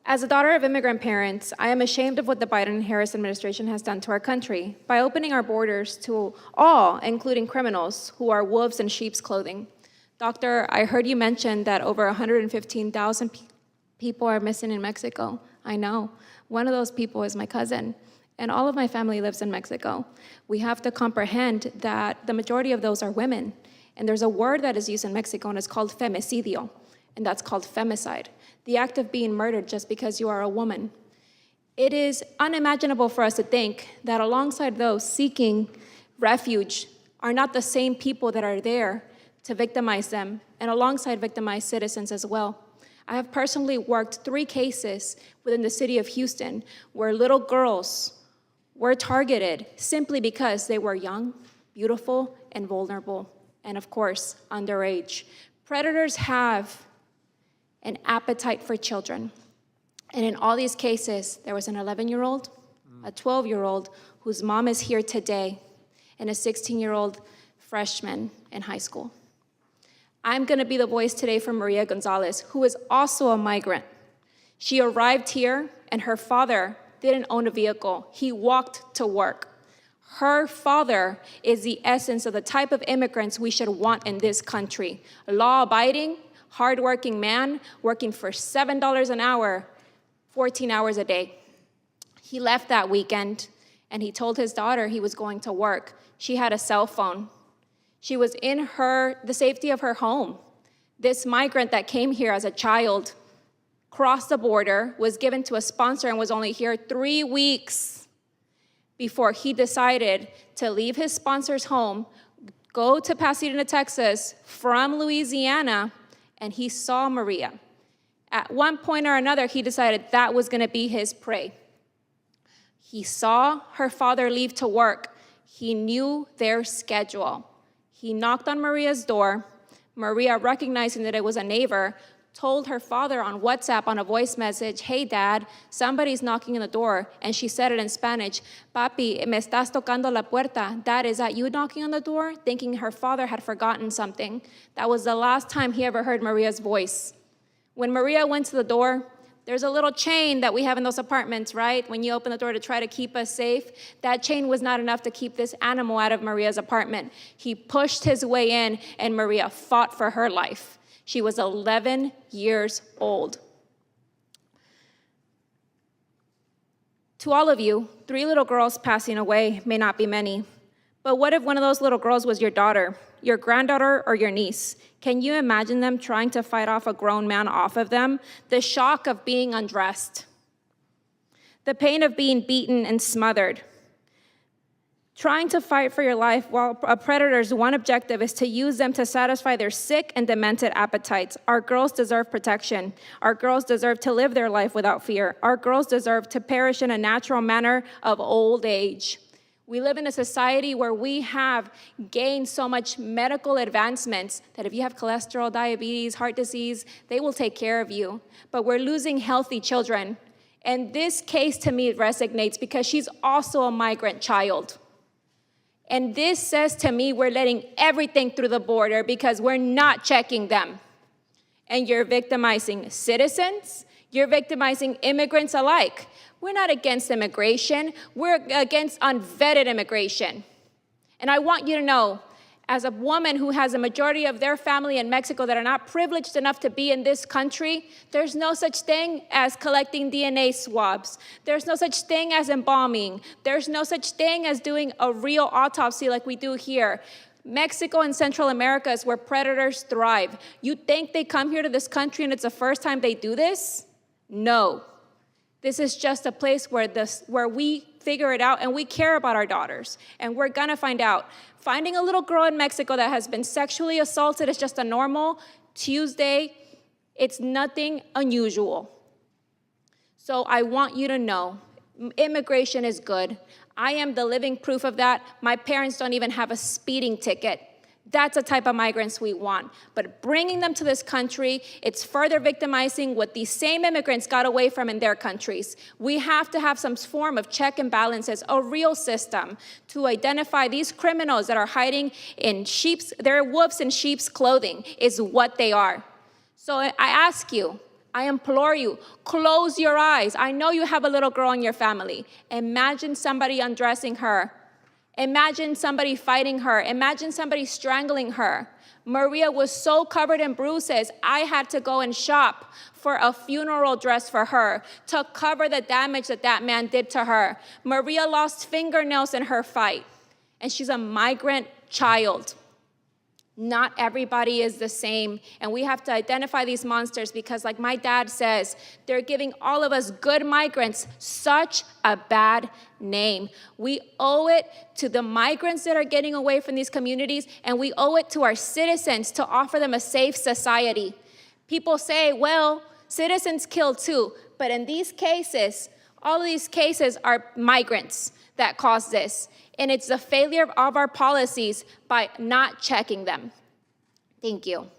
As a daughter of immigrant parents, I am ashamed of what the Biden and Harris administration has done to our country by opening our borders to all, including criminals, who are wolves in sheep's clothing. Doctor, I heard you mention that over 115,000 people are missing in Mexico. I know. One of those people is my cousin, and all of my family lives in Mexico. We have to comprehend that the majority of those are women, and there's a word that is used in Mexico, and it's called femicidio, and that's called femicide, the act of being murdered just because you are a woman. It is unimaginable for us to think that alongside those seeking refuge are not the same people that are there to victimize them, and alongside victimized citizens as well. I have personally worked 3 cases within the city of Houston where little girls were targeted simply because they were young, beautiful, and vulnerable, and of course, underage. Predators have an appetite for children. And in all these cases, there was an 11-year-old, a 12-year-old whose mom is here today, and a 16-year-old freshman in high school. I'm gonna be the voice today for Maria Gonzalez, who is also a migrant. She arrived here, and her father didn't own a vehicle. He walked to work. Her father is the essence of the type of immigrants we should want in this country. Law-abiding, hardworking man working for $7 an hour, 14 hours a day. He left that weekend and he told his daughter he was going to work. She had a cell phone. She was in the safety of her home. This migrant that came here as a child crossed the border, was given to a sponsor, and was only here 3 weeks before he decided to leave his sponsor's home, go to Pasadena, Texas from Louisiana, and he saw Maria. At one point or another, he decided that was gonna be his prey. He saw her father leave to work. He knew their schedule. He knocked on Maria's door. Maria, recognizing that it was a neighbor, told her father on WhatsApp on a voice message, "Hey dad, somebody's knocking on the door." And she said it in Spanish, "Papi, me estás tocando la puerta." Dad, is that you knocking on the door? Thinking her father had forgotten something. That was the last time he ever heard Maria's voice. When Maria went to the door, there's a little chain that we have in those apartments, right? When you open the door to try to keep us safe, that chain was not enough to keep this animal out of Maria's apartment. He pushed his way in, and Maria fought for her life. She was 11 years old. To all of you, 3 little girls passing away may not be many, but what if one of those little girls was your daughter, your granddaughter, or your niece? Can you imagine them trying to fight off a grown man off of them? The shock of being undressed, the pain of being beaten and smothered. Trying to fight for your life while a predator's one objective is to use them to satisfy their sick and demented appetites. Our girls deserve protection. Our girls deserve to live their life without fear. Our girls deserve to perish in a natural manner of old age. We live in a society where we have gained so much medical advancements that if you have cholesterol, diabetes, heart disease, they will take care of you. But we're losing healthy children. And this case to me resonates because she's also a migrant child. And this says to me we're letting everything through the border because we're not checking them. And you're victimizing citizens, you're victimizing immigrants alike. We're not against immigration, we're against unvetted immigration. And I want you to know, as a woman who has a majority of their family in Mexico that are not privileged enough to be in this country, there's no such thing as collecting DNA swabs. There's no such thing as embalming. There's no such thing as doing a real autopsy like we do here. Mexico and Central America is where predators thrive. You think they come here to this country and it's the first time they do this? No. This is just a place where we figure it out, and we care about our daughters, and we're gonna find out. Finding a little girl in Mexico that has been sexually assaulted is just a normal Tuesday. It's nothing unusual. So I want you to know, immigration is good. I am the living proof of that. My parents don't even have a speeding ticket. That's the type of migrants we want. But bringing them to this country, it's further victimizing what these same immigrants got away from in their countries. We have to have some form of check and balances, a real system to identify these criminals that are hiding in they're wolves in sheep's clothing is what they are. So I ask you, I implore you, close your eyes. I know you have a little girl in your family. Imagine somebody undressing her. Imagine somebody fighting her. Imagine somebody strangling her. Maria was so covered in bruises, I had to go and shop for a funeral dress for her to cover the damage that that man did to her. Maria lost fingernails in her fight, and she's a migrant child. Not everybody is the same, and we have to identify these monsters because, like my dad says, they're giving all of us good migrants such a bad name. We owe it to the migrants that are getting away from these communities, and we owe it to our citizens to offer them a safe society. People say, well, citizens kill too, but in these cases, all of these cases are migrants that cause this. And it's the failure of our policies by not checking them. Thank you.